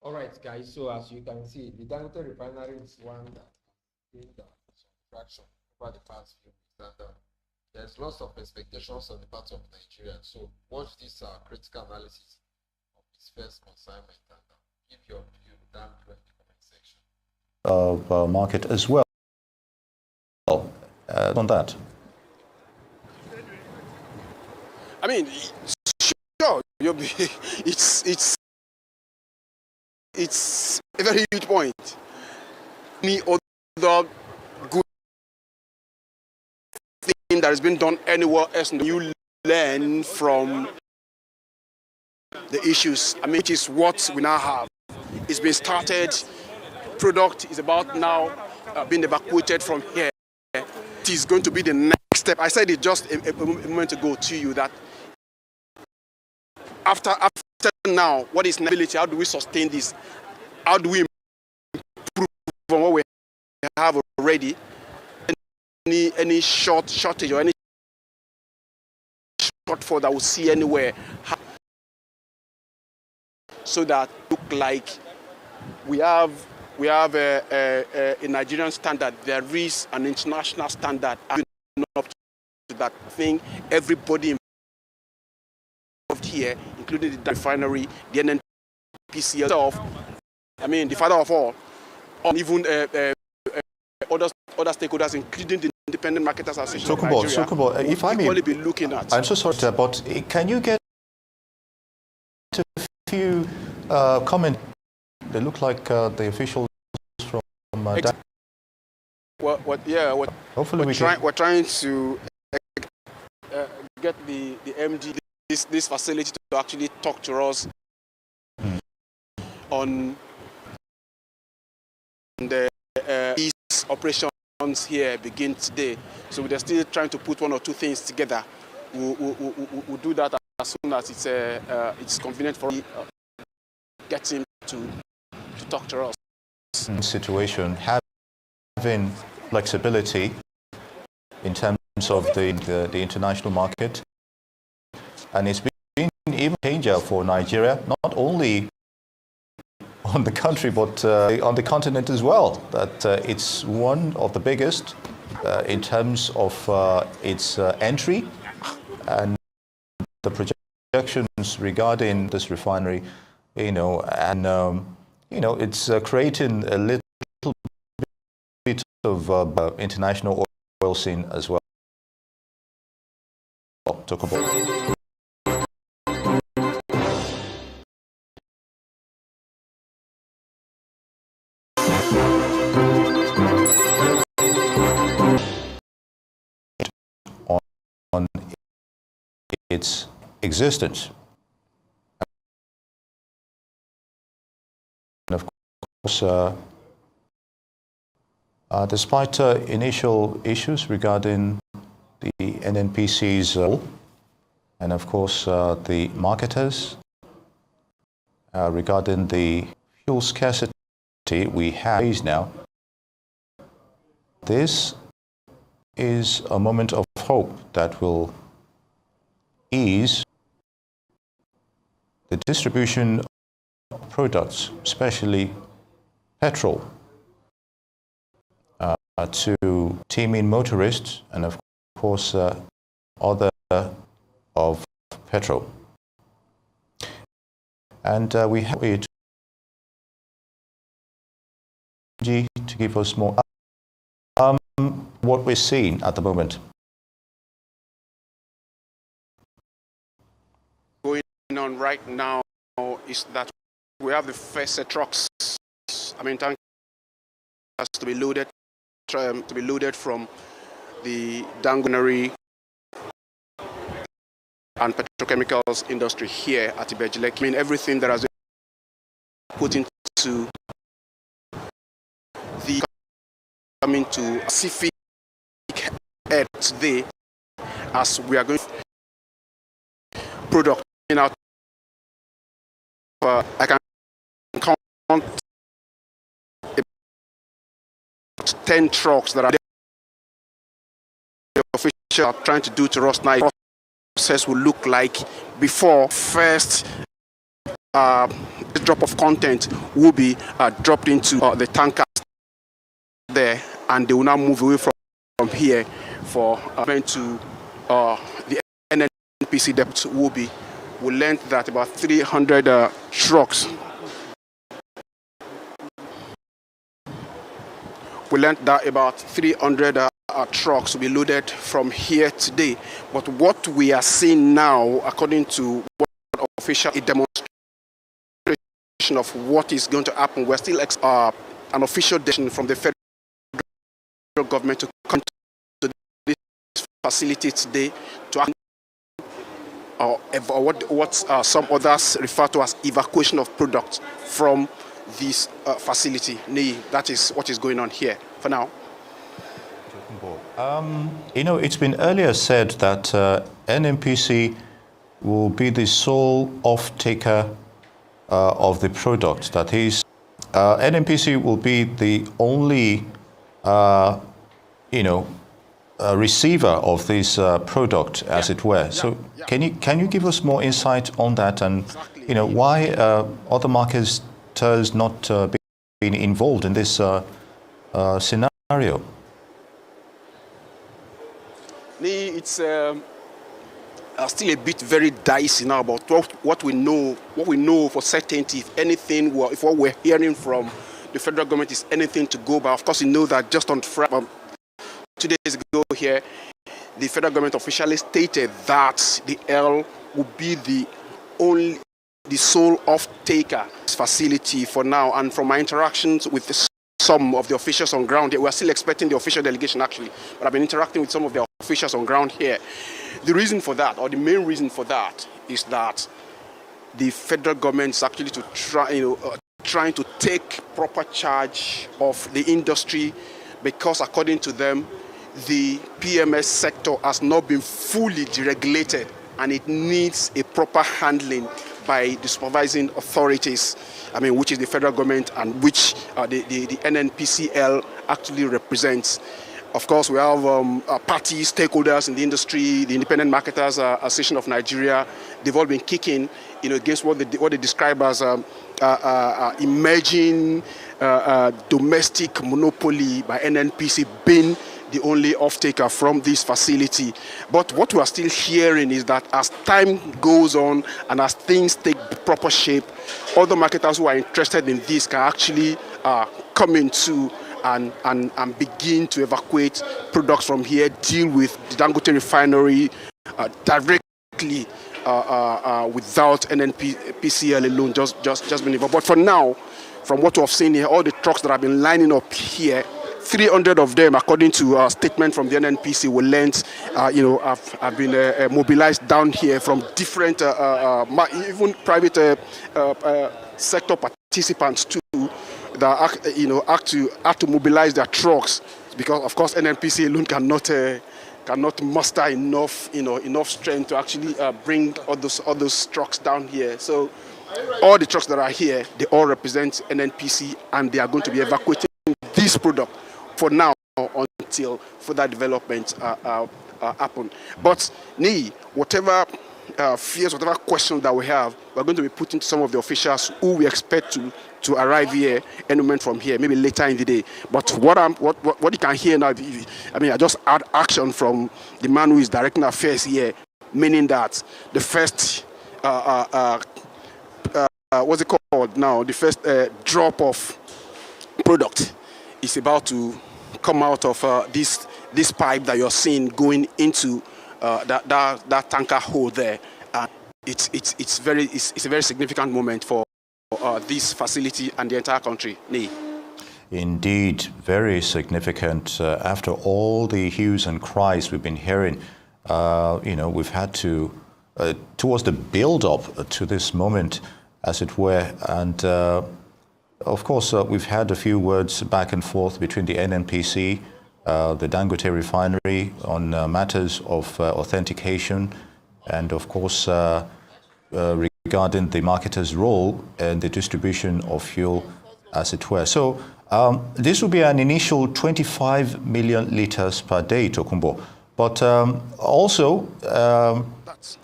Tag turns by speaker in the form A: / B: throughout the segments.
A: All right, guys. So as you can see, the Dangote Refinery is one that gained some traction over the past few weeks, and there's lots of expectations on the part of Nigeria. So watch this critical analysis of this first consignment and give your view down below in the comment section.
B: Of market as well. On that.
C: I mean, sure, it's a very huge point. Any other good thing that has been done anywhere else, you learn from the issues. I mean, which is what we now have. It's been started. Product is about now being evacuated from here. It is going to be the next step. I said it just a moment ago to you that after now, what is stability? How do we sustain this? How do we improve on what we have already? Any shortage or any shortfall that we'll see anywhere, so that look like we have a Nigerian standard. There is an international standard up to that thing. Everybody involved here, including the refinery, the NNPC itself, I mean, the father of all, and even other stakeholders, including the Independent Marketers Association of Nigeria,
B: if I may,
C: be looking at.
B: I'm so sorry, but can you get a few comments? They look like the officials from hopefully
C: we're trying to get the MD this facility to actually talk to us on the these operations here begin today. So they're still trying to put one or two things together. We'll do that as soon as it's convenient for us. Get him to talk to us.
B: Situation having flexibility in terms of the international market, and it's been even a danger for Nigeria, not only on the country but on the continent as well. That it's one of the biggest in terms of its entry, and the projections regarding this refinery, it's creating a little bit of international oil scene as well. Talk about. On its existence. And of course, despite initial issues regarding the NNPC's role, and of course the marketers regarding the fuel scarcity we have now, this is a moment of hope that will ease the distribution of products, especially petrol, to teeming motorists and of course other of petrol. And we have it to give us more what we're seeing at the moment.
C: Going on right now is that we have the first trucks. I mean, tank has to be loaded from the Dangote and petrochemicals industry here at Ibejilek. I mean, everything that has been put into the coming to Pacific Air today, as we are going product out. I can count 10 trucks that are the official are trying to do to us now. Process will look like before first this drop of content will be dropped into the tankers there, and they will now move away from here for going to the NNPC depot will learn that about 300 trucks. We learned that about 300 trucks will be loaded from here today. But what we are seeing now, according to what official demonstration of what is going to happen, we're still an official decision from the federal government to come to this facility today to what some others refer to as evacuation of products from this facility. That is what is going on here for now.
B: It's been earlier said that NNPC will be the sole off-taker of the product. That is, NNPC will be the only, receiver of this product, as it were. So, can you give us more insight on that, and why other marketers not being involved in this scenario?
C: It's still a bit very dicey now about what we know for certainty. If anything, if what we're hearing from the federal government is anything to go by. Of course, you know that just on Friday, 2 days ago here, the federal government officially stated that the L will be the sole off-taker facility for now. And from my interactions with some of the officials on ground here, we're still expecting the official delegation actually, but I've been interacting with some of the officials on ground here. The reason for that, or the main reason for that, is that the federal government is actually trying to take proper charge of the industry, because according to them, the PMS sector has not been fully deregulated and it needs a proper handling by the supervising authorities, which is the federal government and which the NNPCL actually represents. Of course, we have party stakeholders in the industry, the Independent Marketers Association of Nigeria. They've all been kicking, against what they describe as emerging domestic monopoly by NNPC being the only off-taker from this facility. But what we are still hearing is that as time goes on and as things take proper shape, other marketers who are interested in this can actually come into and begin to evacuate products from here, deal with the Dangote Refinery directly without NNPCL alone just being involved. But for now, from what we have seen here, all the trucks that have been lining up here, 300 of them, according to a statement from the NNPC, were lent, have been mobilized down here from different, even private sector participants too, that have to mobilize their trucks, because of course NNPC alone cannot muster enough strength to actually bring all those trucks down here. So all the trucks that are here, they all represent NNPC, and they are going to be evacuating this product for now until further development happen. But whatever fears, whatever questions that we have, we're going to be putting to some of the officials who we expect to arrive here any moment from here, maybe later in the day. But what you can hear now, I just add action from the man who is directing affairs here, meaning that the first what's it called now? The first drop of product is about to come out of this pipe that you're seeing going into that tanker hole there. It's a very significant moment for this facility and the entire country.
B: Indeed, very significant. After all the hues and cries we've been hearing, we've had to towards the build-up to this moment, as it were, and of course we've had a few words back and forth between the NNPC, the Dangote Refinery on matters of authentication, and of course regarding the marketer's role in the distribution of fuel, as it were. So this will be an initial 25 million liters per day, Tokunbo. But also,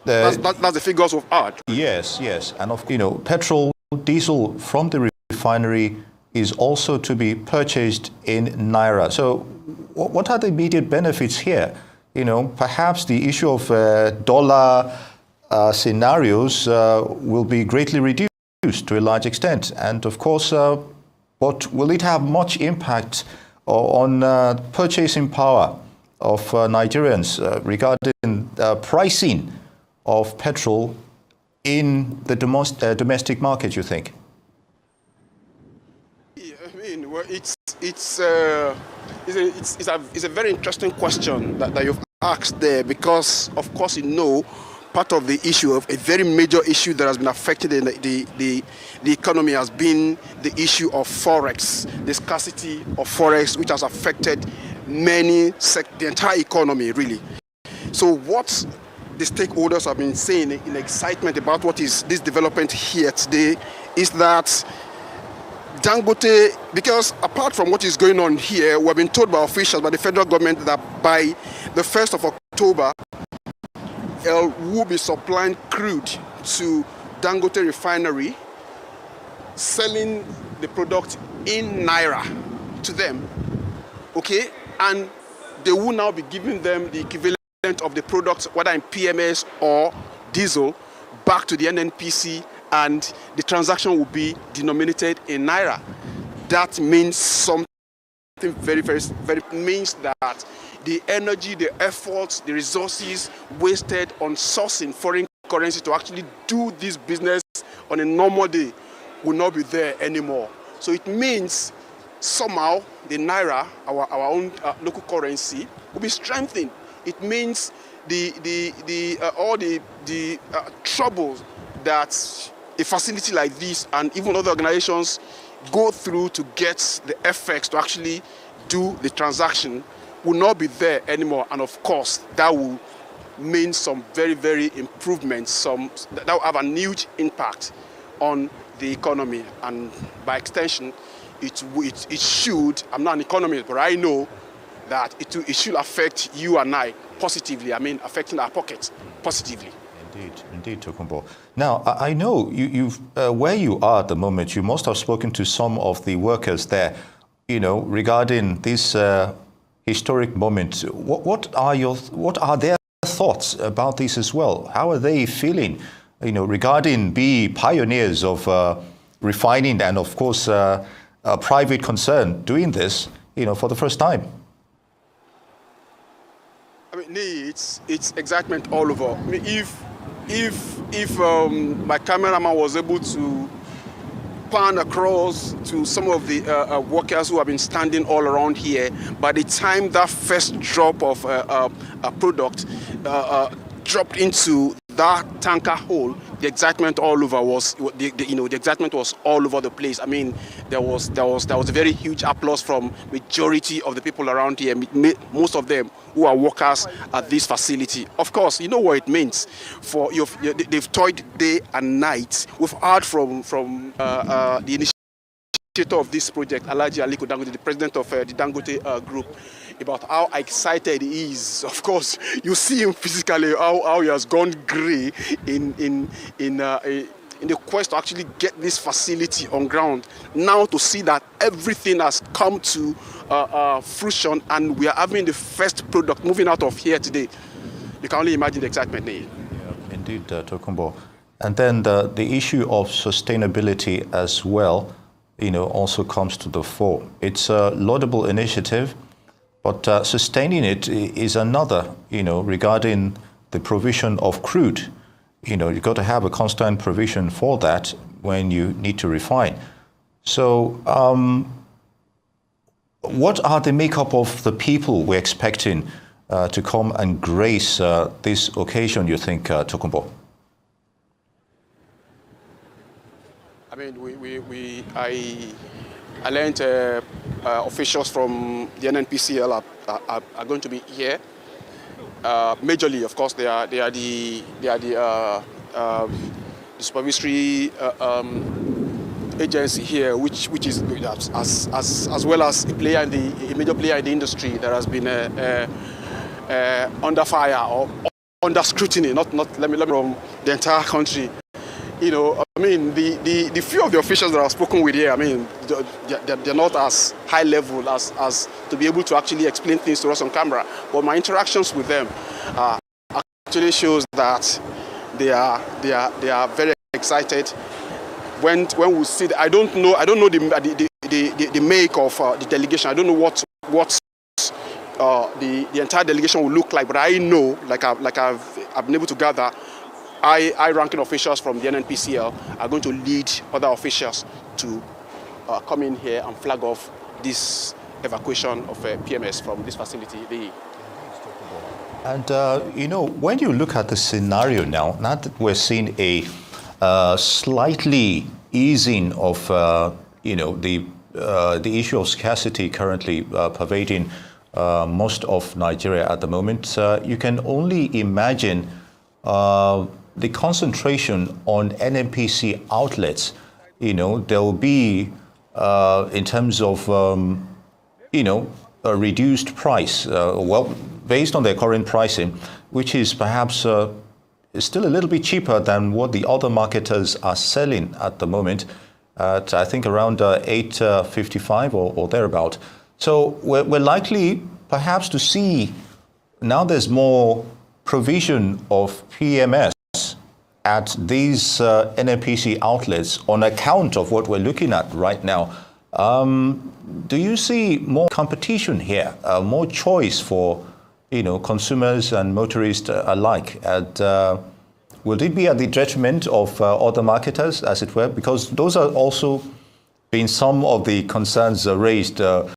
C: That's the figures we've had.
B: Yes, yes. And petrol, diesel from the refinery is also to be purchased in Naira. So what are the immediate benefits here? Perhaps the issue of dollar scenarios will be greatly reduced to a large extent. And of course, but will it have much impact on purchasing power of Nigerians regarding pricing of petrol in the domestic market, you think?
C: Well, it's a very interesting question that you've asked there, because of course part of the issue of a very major issue that has been affected in the economy has been the issue of forex, the scarcity of forex, which has affected the entire economy really. So what the stakeholders have been saying in excitement about what is this development here today is that Dangote, because apart from what is going on here, we've been told by officials, by the federal government, that by the 1st of October, will be supplying crude to Dangote Refinery, selling the product in Naira to them, okay? And they will now be giving them the equivalent of the product, whether in PMS or diesel, back to the NNPC, and the transaction will be denominated in Naira. That means something very, very, very, means that the energy, the efforts, the resources wasted on sourcing foreign currency to actually do this business on a normal day will not be there anymore. So it means somehow the Naira, our own local currency, will be strengthened. It means all the troubles that a facility like this and even other organizations go through to get the FX to actually do the transaction will not be there anymore. And of course, that will mean some very, very improvements, that will have a huge impact on the economy. And by extension, it should, I'm not an economist, but I know that it should affect you and I positively. I mean, affecting our pockets positively.
B: Indeed, Tokunbo. Now, I know you've where you are at the moment, you must have spoken to some of the workers there, regarding this historic moment. What are their thoughts about this as well? How are they feeling, regarding being pioneers of refining and, of course, a private concern doing this, for the first time?
C: I mean, it's excitement all over. I mean, if my cameraman was able to pan across to some of the workers who have been standing all around here, by the time that first drop of a product dropped into that tanker hole, the excitement all over was the excitement was all over the place. I mean, there was a very huge applause from majority of the people around here, most of them who are workers at this facility. Of course, you know what it means. They've toiled day and night. We've heard from the initiator of this project, Alhaji Aliko Dangote, the president of the Dangote Group, about how excited he is. Of course, you see him physically, how he has gone grey in the quest to actually get this facility on ground. Now to see that everything has come to fruition and we are having the first product moving out of here today, you can only imagine the excitement there.
B: Yeah, indeed, Tokunbo. And then the issue of sustainability as well, also comes to the fore. It's a laudable initiative, but sustaining it is another, regarding the provision of crude. You've got to have a constant provision for that when you need to refine. So what are the makeup of the people we're expecting to come and grace this occasion, you think, Tokunbo?
C: I mean, I learned officials from the NNPCL are going to be here. Majorly, of course, they are the supervisory agency here, which is as well as a major player in the industry that has been under fire or under scrutiny, not let me from the entire country. You know, I mean, the few of the officials that I've spoken with here, I mean, they're not as high level as to be able to actually explain things to us on camera. But my interactions with them actually shows that they are very excited. When we see, I don't know the make of the delegation. I don't know what the entire delegation will look like, but I know, like I've been able to gather, high-ranking officials from the NNPCL are going to lead other officials to come in here and flag off this evacuation of PMS from this facility.
B: And, you know, when you look at the scenario now that we're seeing a slightly easing of, you know, the issue of scarcity currently pervading most of Nigeria at the moment, you can only imagine the concentration on NNPC outlets. You know, there will be, in terms of, you know, a reduced price, well, based on their current pricing, which is perhaps still a little bit cheaper than what the other marketers are selling at the moment, at I think around 8.55 or thereabout. So we're likely perhaps to see, now there's more provision of PMS at these NNPC outlets on account of what we're looking at right now. Do you see more competition here, more choice for, you know, consumers and motorists alike? And will it be at the detriment of other marketers, as it were? Because those are also been some of the concerns raised